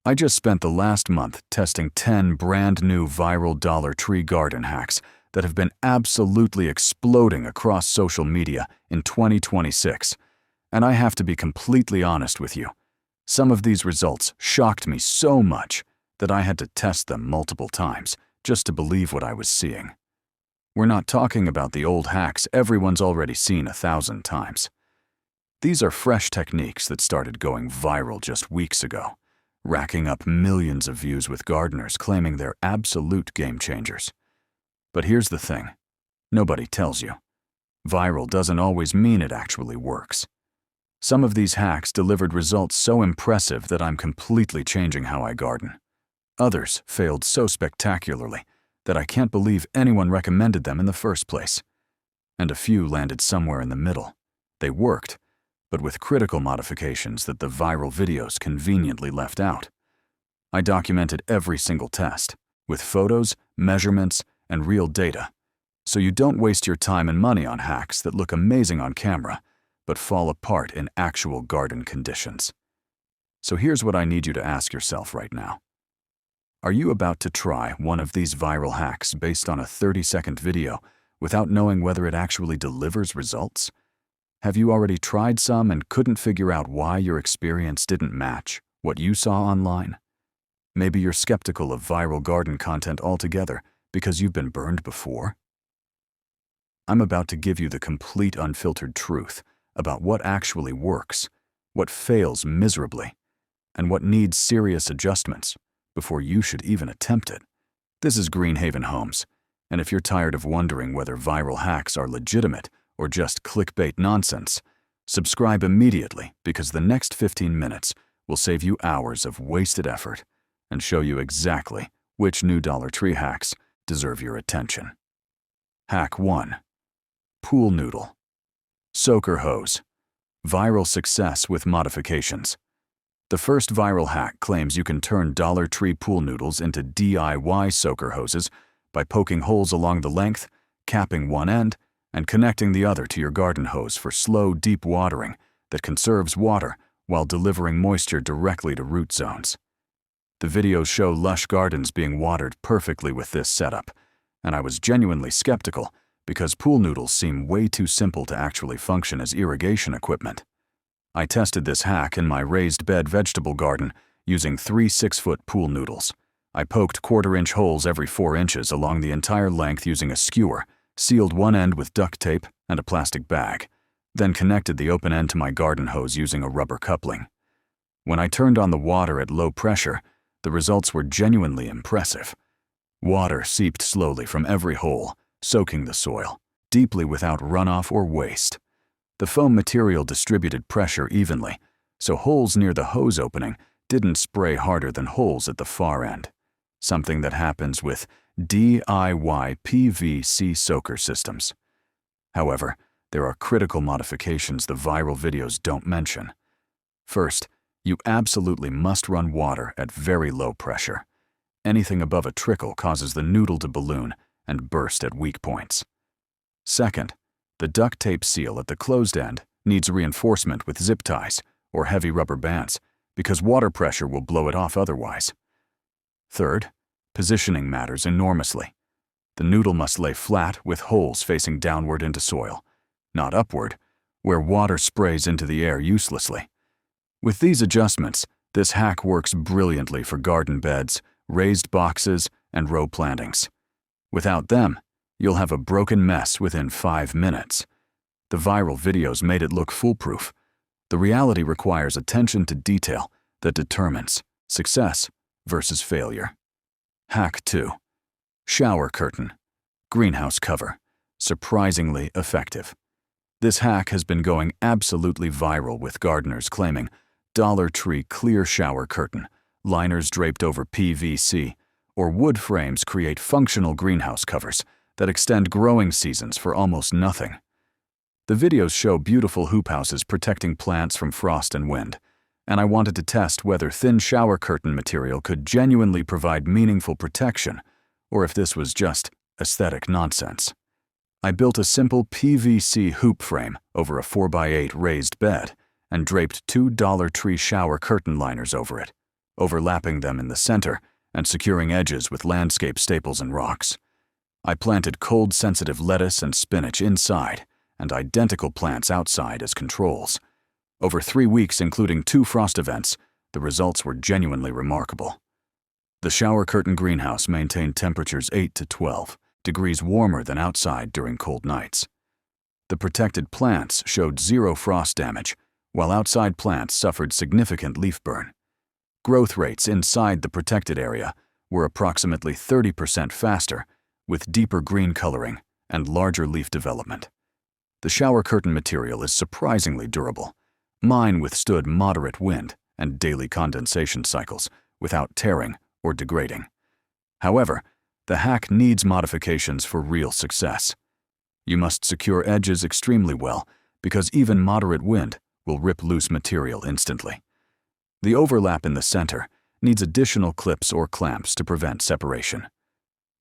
I just spent the last month testing 10 brand new viral Dollar Tree garden hacks that have been absolutely exploding across social media in 2026. And I have to be completely honest with you. Some of these results shocked me so much that I had to test them multiple times just to believe what I was seeing. We're not talking about the old hacks everyone's already seen 1,000 times. These are fresh techniques that started going viral just weeks ago, racking up millions of views with gardeners claiming they're absolute game changers. But here's the thing. Nobody tells you. Viral doesn't always mean it actually works. Some of these hacks delivered results so impressive that I'm completely changing how I garden. Others failed so spectacularly that I can't believe anyone recommended them in the first place. And a few landed somewhere in the middle. They worked, but with critical modifications that the viral videos conveniently left out. I documented every single test, with photos, measurements, and real data, so you don't waste your time and money on hacks that look amazing on camera, but fall apart in actual garden conditions. So here's what I need you to ask yourself right now. Are you about to try one of these viral hacks based on a 30-second video without knowing whether it actually delivers results? Have you already tried some and couldn't figure out why your experience didn't match what you saw online? Maybe you're skeptical of viral garden content altogether because you've been burned before? I'm about to give you the complete unfiltered truth about what actually works, what fails miserably, and what needs serious adjustments before you should even attempt it. This is Greenhaven Homes, and if you're tired of wondering whether viral hacks are legitimate or just clickbait nonsense, subscribe immediately because the next 15 minutes will save you hours of wasted effort and show you exactly which new Dollar Tree hacks deserve your attention. Hack 1. Pool Noodle Soaker Hose. Viral success with modifications. The first viral hack claims you can turn Dollar Tree pool noodles into DIY soaker hoses by poking holes along the length, capping one end, and connecting the other to your garden hose for slow, deep watering that conserves water while delivering moisture directly to root zones. The videos show lush gardens being watered perfectly with this setup, and I was genuinely skeptical because pool noodles seem way too simple to actually function as irrigation equipment. I tested this hack in my raised bed vegetable garden using 3 6-foot pool noodles. I poked 1/4-inch holes every 4 inches along the entire length using a skewer, sealed one end with duct tape and a plastic bag, then connected the open end to my garden hose using a rubber coupling. When I turned on the water at low pressure, the results were genuinely impressive. Water seeped slowly from every hole, soaking the soil, deeply without runoff or waste. The foam material distributed pressure evenly, so holes near the hose opening didn't spray harder than holes at the far end, something that happens with DIY PVC soaker systems. However, there are critical modifications the viral videos don't mention. First, you absolutely must run water at very low pressure. Anything above a trickle causes the noodle to balloon and burst at weak points. Second, the duct tape seal at the closed end needs reinforcement with zip ties or heavy rubber bands because water pressure will blow it off otherwise. Third, positioning matters enormously. The noodle must lay flat with holes facing downward into soil, not upward, where water sprays into the air uselessly. With these adjustments, this hack works brilliantly for garden beds, raised boxes, and row plantings. Without them, you'll have a broken mess within 5 minutes. The viral videos made it look foolproof. The reality requires attention to detail that determines success versus failure. Hack 2. Shower Curtain. Greenhouse Cover. Surprisingly effective. This hack has been going absolutely viral with gardeners claiming Dollar Tree clear shower curtain, liners draped over PVC, or wood frames create functional greenhouse covers that extend growing seasons for almost nothing. The videos show beautiful hoop houses protecting plants from frost and wind, and I wanted to test whether thin shower curtain material could genuinely provide meaningful protection, or if this was just aesthetic nonsense. I built a simple PVC hoop frame over a 4x8 raised bed and draped 2 Dollar Tree shower curtain liners over it. overlapping them in the center and securing edges with landscape staples and rocks. I planted cold-sensitive lettuce and spinach inside and identical plants outside as controls. Over 3 weeks, including 2 frost events, the results were genuinely remarkable. The shower curtain greenhouse maintained temperatures 8 to 12 degrees warmer than outside during cold nights. The protected plants showed 0 frost damage, while outside plants suffered significant leaf burn. Growth rates inside the protected area were approximately 30% faster, with deeper green coloring and larger leaf development. The shower curtain material is surprisingly durable. Mine withstood moderate wind and daily condensation cycles without tearing or degrading. However, the hack needs modifications for real success. You must secure edges extremely well because even moderate wind will rip loose material instantly. The overlap in the center needs additional clips or clamps to prevent separation.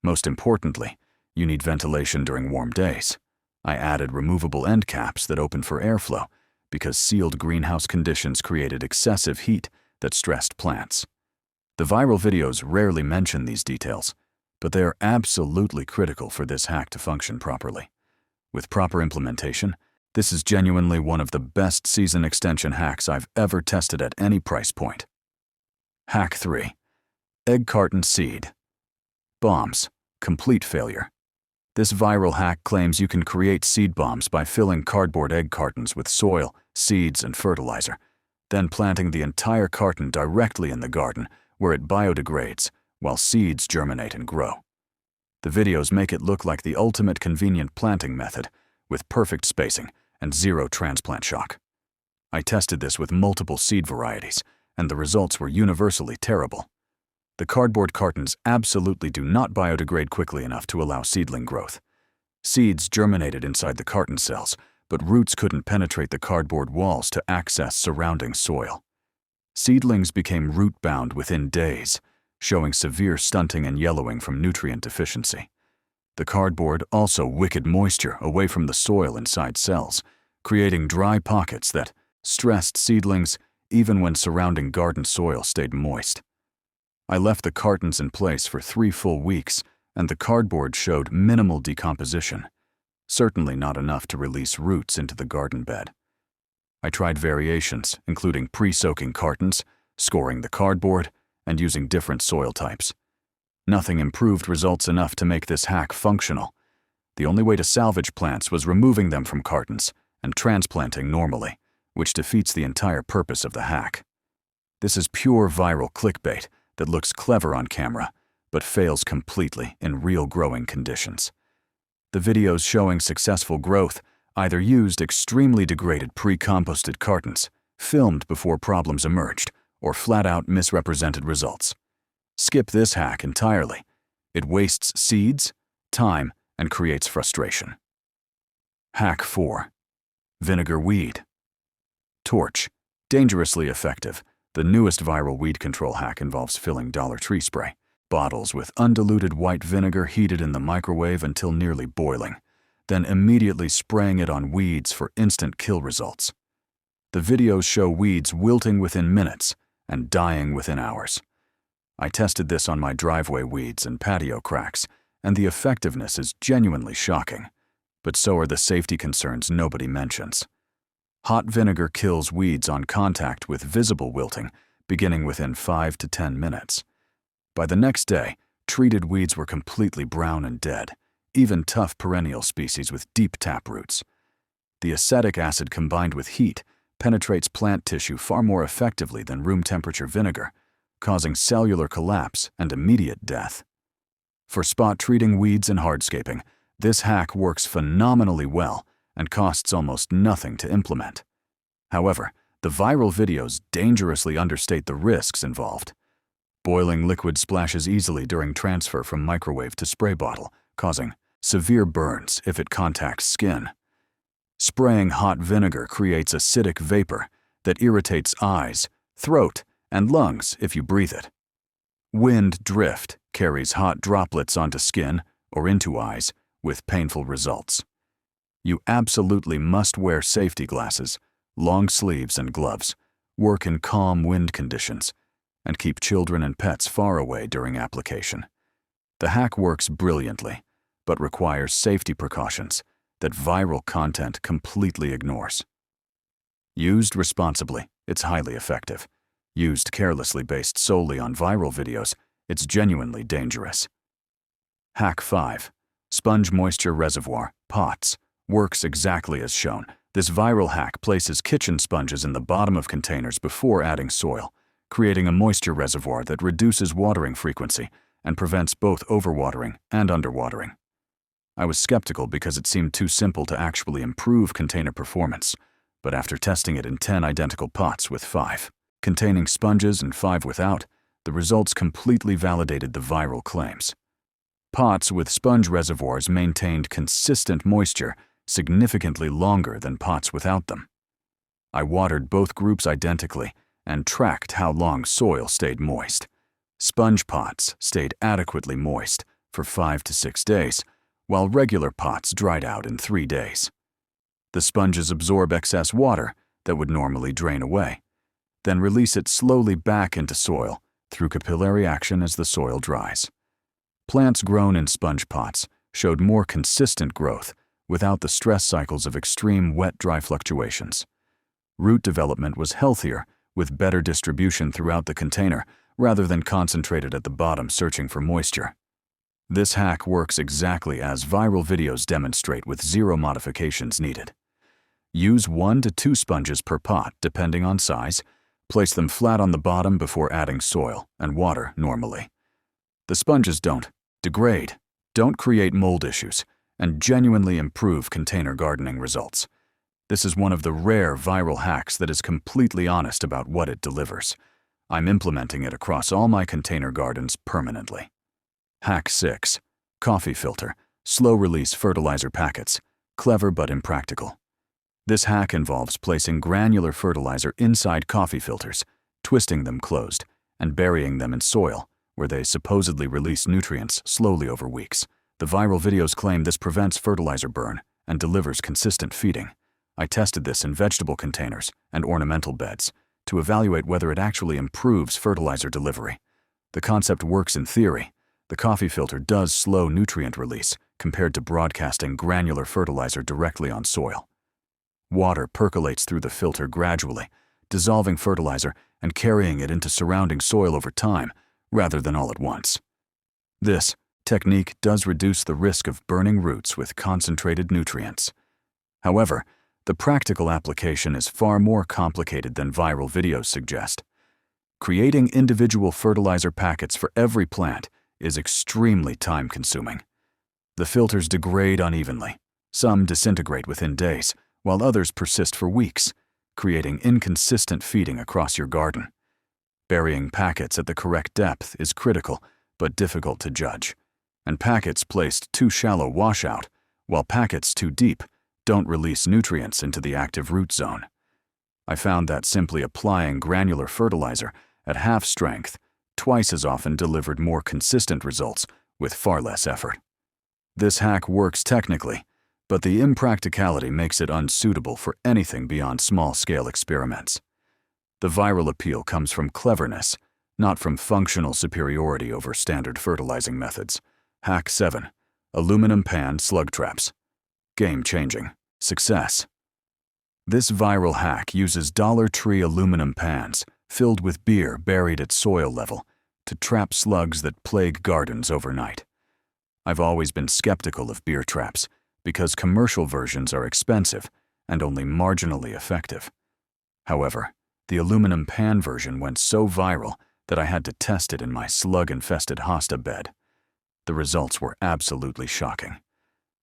Most importantly, you need ventilation during warm days. I added removable end caps that open for airflow because sealed greenhouse conditions created excessive heat that stressed plants. The viral videos rarely mention these details, but they are absolutely critical for this hack to function properly. With proper implementation, this is genuinely one of the best season extension hacks I've ever tested at any price point. Hack 3. Egg carton seed. Bombs. Complete failure. This viral hack claims you can create seed bombs by filling cardboard egg cartons with soil, seeds, and fertilizer, then planting the entire carton directly in the garden where it biodegrades while seeds germinate and grow. The videos make it look like the ultimate convenient planting method with perfect spacing and 0 transplant shock. I tested this with multiple seed varieties, and the results were universally terrible. The cardboard cartons absolutely do not biodegrade quickly enough to allow seedling growth. Seeds germinated inside the carton cells, but roots couldn't penetrate the cardboard walls to access surrounding soil. Seedlings became root-bound within days, showing severe stunting and yellowing from nutrient deficiency. The cardboard also wickeded moisture away from the soil inside cells, creating dry pockets that stressed seedlings even when surrounding garden soil stayed moist. I left the cartons in place for 3 full weeks, and the cardboard showed minimal decomposition, certainly not enough to release roots into the garden bed. I tried variations, including pre-soaking cartons, scoring the cardboard, and using different soil types. Nothing improved results enough to make this hack functional. The only way to salvage plants was removing them from cartons and transplanting normally, which defeats the entire purpose of the hack. This is pure viral clickbait that looks clever on camera, but fails completely in real growing conditions. The videos showing successful growth either used extremely degraded pre-composted cartons, filmed before problems emerged, or flat-out misrepresented results. Skip this hack entirely. It wastes seeds, time, and creates frustration. Hack 4. Vinegar weed. Torch. Dangerously effective. The newest viral weed control hack involves filling Dollar Tree spray bottles with undiluted white vinegar heated in the microwave until nearly boiling, then immediately spraying it on weeds for instant kill results. The videos show weeds wilting within minutes and dying within hours. I tested this on my driveway weeds and patio cracks, and the effectiveness is genuinely shocking, but so are the safety concerns nobody mentions. Hot vinegar kills weeds on contact with visible wilting, beginning within 5 to 10 minutes. By the next day, treated weeds were completely brown and dead, even tough perennial species with deep taproots. The acetic acid combined with heat penetrates plant tissue far more effectively than room temperature vinegar, causing cellular collapse and immediate death. For spot treating weeds and hardscaping, this hack works phenomenally well and costs almost nothing to implement. However, the viral videos dangerously understate the risks involved. Boiling liquid splashes easily during transfer from microwave to spray bottle, causing severe burns if it contacts skin. Spraying hot vinegar creates acidic vapor that irritates eyes, throat, and lungs if you breathe it. Wind drift carries hot droplets onto skin or into eyes with painful results. You absolutely must wear safety glasses, long sleeves and gloves, work in calm wind conditions, and keep children and pets far away during application. The hack works brilliantly, but requires safety precautions that viral content completely ignores. Used responsibly, it's highly effective. Used carelessly based solely on viral videos, it's genuinely dangerous. Hack 5. Sponge Moisture Reservoir, Pots. Works exactly as shown. This viral hack places kitchen sponges in the bottom of containers before adding soil, creating a moisture reservoir that reduces watering frequency and prevents both overwatering and underwatering. I was skeptical because it seemed too simple to actually improve container performance, but after testing it in 10 identical pots with 5 containing sponges and 5 without, the results completely validated the viral claims. Pots with sponge reservoirs maintained consistent moisture significantly longer than pots without them. I watered both groups identically and tracked how long soil stayed moist. Sponge pots stayed adequately moist for 5 to 6 days, while regular pots dried out in 3 days. The sponges absorb excess water that would normally drain away, then release it slowly back into soil through capillary action as the soil dries. Plants grown in sponge pots showed more consistent growth without the stress cycles of extreme wet-dry fluctuations. Root development was healthier with better distribution throughout the container rather than concentrated at the bottom searching for moisture. This hack works exactly as viral videos demonstrate with 0 modifications needed. Use 1 to 2 sponges per pot depending on size. Place them flat on the bottom before adding soil and water normally. The sponges don't degrade, don't create mold issues, and genuinely improve container gardening results. This is one of the rare viral hacks that is completely honest about what it delivers. I'm implementing it across all my container gardens permanently. Hack 6. Coffee filter, slow-release fertilizer packets, clever but impractical. This hack involves placing granular fertilizer inside coffee filters, twisting them closed, and burying them in soil, where they supposedly release nutrients slowly over weeks. The viral videos claim this prevents fertilizer burn and delivers consistent feeding. I tested this in vegetable containers and ornamental beds to evaluate whether it actually improves fertilizer delivery. The concept works in theory. The coffee filter does slow nutrient release compared to broadcasting granular fertilizer directly on soil. Water percolates through the filter gradually, dissolving fertilizer and carrying it into surrounding soil over time, rather than all at once. This technique does reduce the risk of burning roots with concentrated nutrients. However, the practical application is far more complicated than viral videos suggest. Creating individual fertilizer packets for every plant is extremely time-consuming. The filters degrade unevenly. Some disintegrate within days, while others persist for weeks, creating inconsistent feeding across your garden. Burying packets at the correct depth is critical, but difficult to judge. And packets placed too shallow wash out, while packets too deep don't release nutrients into the active root zone. I found that simply applying granular fertilizer at half strength twice as often delivered more consistent results with far less effort. This hack works technically, but the impracticality makes it unsuitable for anything beyond small-scale experiments. The viral appeal comes from cleverness, not from functional superiority over standard fertilizing methods. Hack 7. Aluminum Pan Slug Traps. Game-changing. Success. This viral hack uses Dollar Tree aluminum pans filled with beer buried at soil level to trap slugs that plague gardens overnight. I've always been skeptical of beer traps because commercial versions are expensive and only marginally effective. However, the aluminum pan version went so viral that I had to test it in my slug-infested hosta bed. The results were absolutely shocking.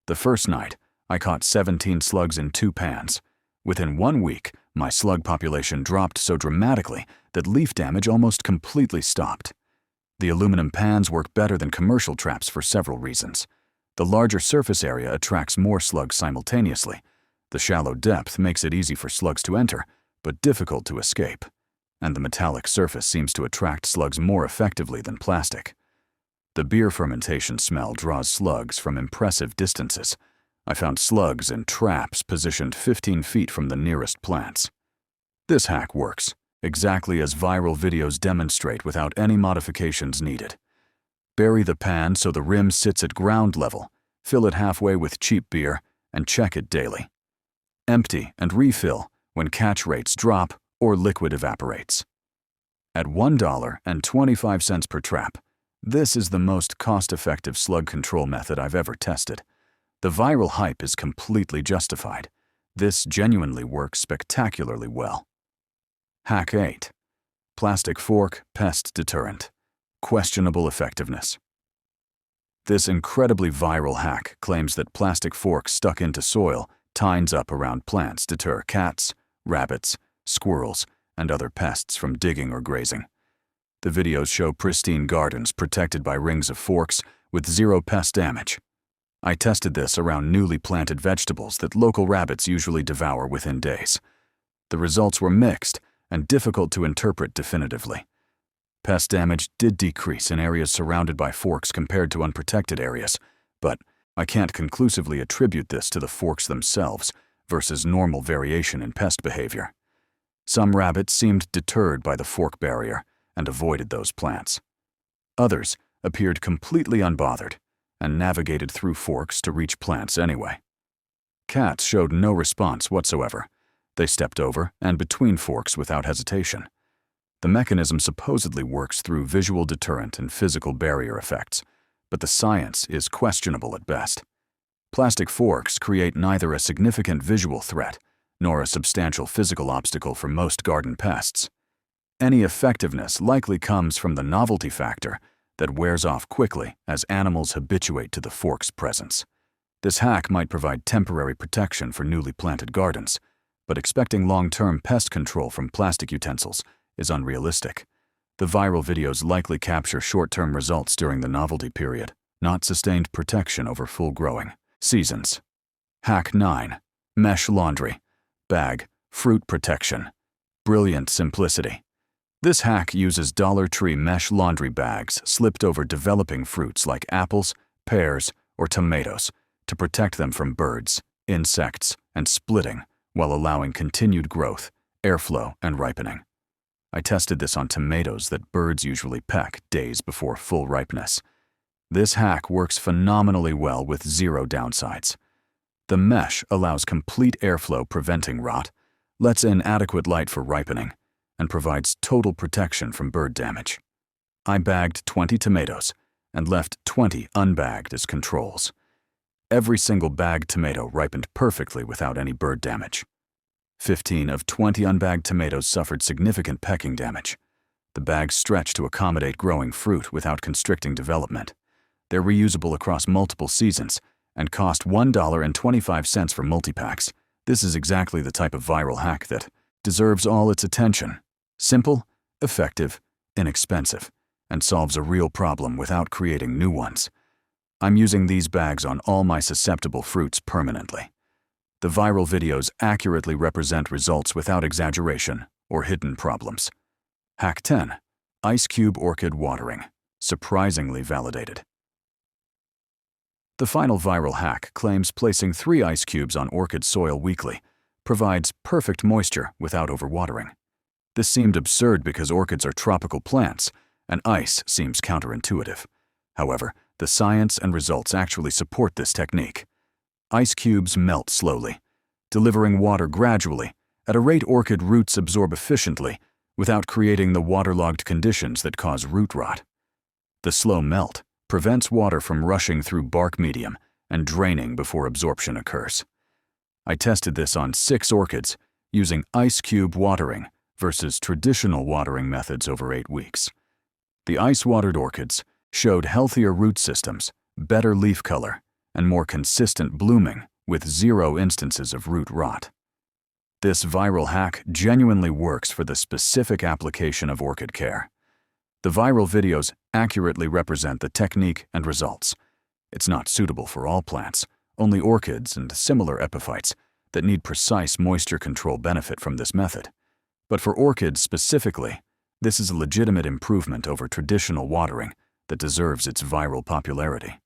The first night, I caught 17 slugs in 2 pans. Within 1 week, my slug population dropped so dramatically that leaf damage almost completely stopped. The aluminum pans work better than commercial traps for several reasons. The larger surface area attracts more slugs simultaneously. The shallow depth makes it easy for slugs to enter, but difficult to escape. And the metallic surface seems to attract slugs more effectively than plastic. The beer fermentation smell draws slugs from impressive distances. I found slugs in traps positioned 15 feet from the nearest plants. This hack works, exactly as viral videos demonstrate without any modifications needed. Bury the pan so the rim sits at ground level, fill it halfway with cheap beer, and check it daily. Empty and refill when catch rates drop or liquid evaporates. At $1.25 per trap, this is the most cost-effective slug control method I've ever tested. The viral hype is completely justified. This genuinely works spectacularly well. Hack 8. Plastic fork pest deterrent. Questionable effectiveness. This incredibly viral hack claims that plastic forks stuck into soil, tines up around plants deter cats, rabbits, squirrels, and other pests from digging or grazing. The videos show pristine gardens protected by rings of forks with zero pest damage. I tested this around newly planted vegetables that local rabbits usually devour within days. The results were mixed and difficult to interpret definitively. Pest damage did decrease in areas surrounded by forks compared to unprotected areas, but I can't conclusively attribute this to the forks themselves versus normal variation in pest behavior. Some rabbits seemed deterred by the fork barrier and avoided those plants. Others appeared completely unbothered and navigated through forks to reach plants anyway. Cats showed no response whatsoever. They stepped over and between forks without hesitation. The mechanism supposedly works through visual deterrent and physical barrier effects, but the science is questionable at best. Plastic forks create neither a significant visual threat nor a substantial physical obstacle for most garden pests. Any effectiveness likely comes from the novelty factor that wears off quickly as animals habituate to the fork's presence. This hack might provide temporary protection for newly planted gardens, but expecting long-term pest control from plastic utensils is unrealistic. The viral videos likely capture short-term results during the novelty period, not sustained protection over full-growing seasons. Hack 9. Mesh laundry. Bag. Fruit protection. Brilliant simplicity. This hack uses Dollar Tree mesh laundry bags slipped over developing fruits like apples, pears, or tomatoes to protect them from birds, insects, and splitting while allowing continued growth, airflow, and ripening. I tested this on tomatoes that birds usually peck days before full ripeness. This hack works phenomenally well with zero downsides. The mesh allows complete airflow preventing rot, lets in adequate light for ripening, and provides total protection from bird damage. I bagged 20 tomatoes and left 20 unbagged as controls. Every single bagged tomato ripened perfectly without any bird damage. 15 of 20 unbagged tomatoes suffered significant pecking damage. The bags stretch to accommodate growing fruit without constricting development. They're reusable across multiple seasons and cost $1.25 for multi-packs. This is exactly the type of viral hack that deserves all its attention. Simple, effective, inexpensive, and solves a real problem without creating new ones. I'm using these bags on all my susceptible fruits permanently. The viral videos accurately represent results without exaggeration or hidden problems. Hack 10. Ice Cube Orchid Watering. Surprisingly validated. The final viral hack claims placing 3 ice cubes on orchid soil weekly provides perfect moisture without overwatering. This seemed absurd because orchids are tropical plants, and ice seems counterintuitive. However, the science and results actually support this technique. Ice cubes melt slowly, delivering water gradually at a rate orchid roots absorb efficiently without creating the waterlogged conditions that cause root rot. The slow melt prevents water from rushing through bark medium and draining before absorption occurs. I tested this on 6 orchids using ice cube watering versus traditional watering methods over 8 weeks. The ice-watered orchids showed healthier root systems, better leaf color, and more consistent blooming with 0 instances of root rot. This viral hack genuinely works for the specific application of orchid care. The viral videos accurately represent the technique and results. It's not suitable for all plants, only orchids and similar epiphytes that need precise moisture control benefit from this method. But for orchids specifically, this is a legitimate improvement over traditional watering that deserves its viral popularity.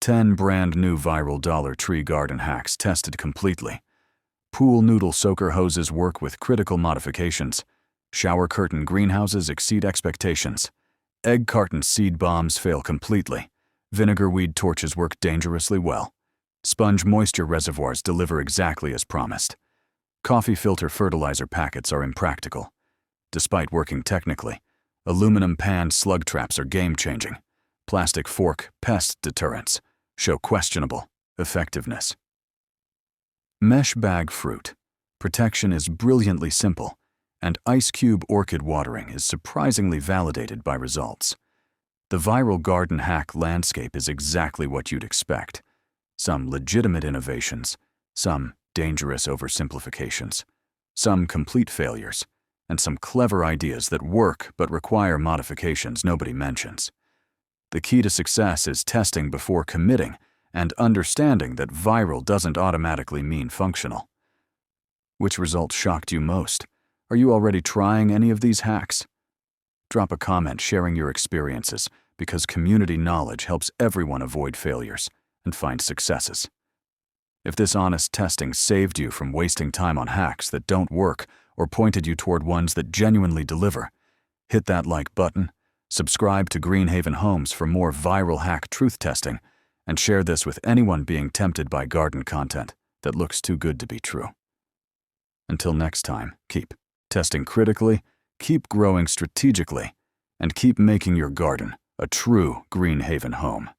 10 brand new viral Dollar Tree garden hacks tested completely. Pool Noodle Soaker Hoses work with critical modifications. Shower curtain greenhouses exceed expectations. Egg carton seed bombs fail completely. Vinegar weed torches work dangerously well. Sponge moisture reservoirs deliver exactly as promised. Coffee filter fertilizer packets are impractical. Despite working technically, aluminum pan slug traps are game-changing. Plastic fork pest deterrents show questionable effectiveness. Mesh bag fruit. Protection is brilliantly simple, and ice cube orchid watering is surprisingly validated by results. The viral garden hack landscape is exactly what you'd expect. Some legitimate innovations, some dangerous oversimplifications, some complete failures, and some clever ideas that work but require modifications nobody mentions. The key to success is testing before committing and understanding that viral doesn't automatically mean functional. Which result shocked you most? Are you already trying any of these hacks? Drop a comment sharing your experiences, because community knowledge helps everyone avoid failures and find successes. If this honest testing saved you from wasting time on hacks that don't work or pointed you toward ones that genuinely deliver, hit that like button, subscribe to Greenhaven Homes for more viral hack truth testing, and share this with anyone being tempted by garden content that looks too good to be true. Until next time, keep testing critically, keep growing strategically, and keep making your garden a true Greenhaven home.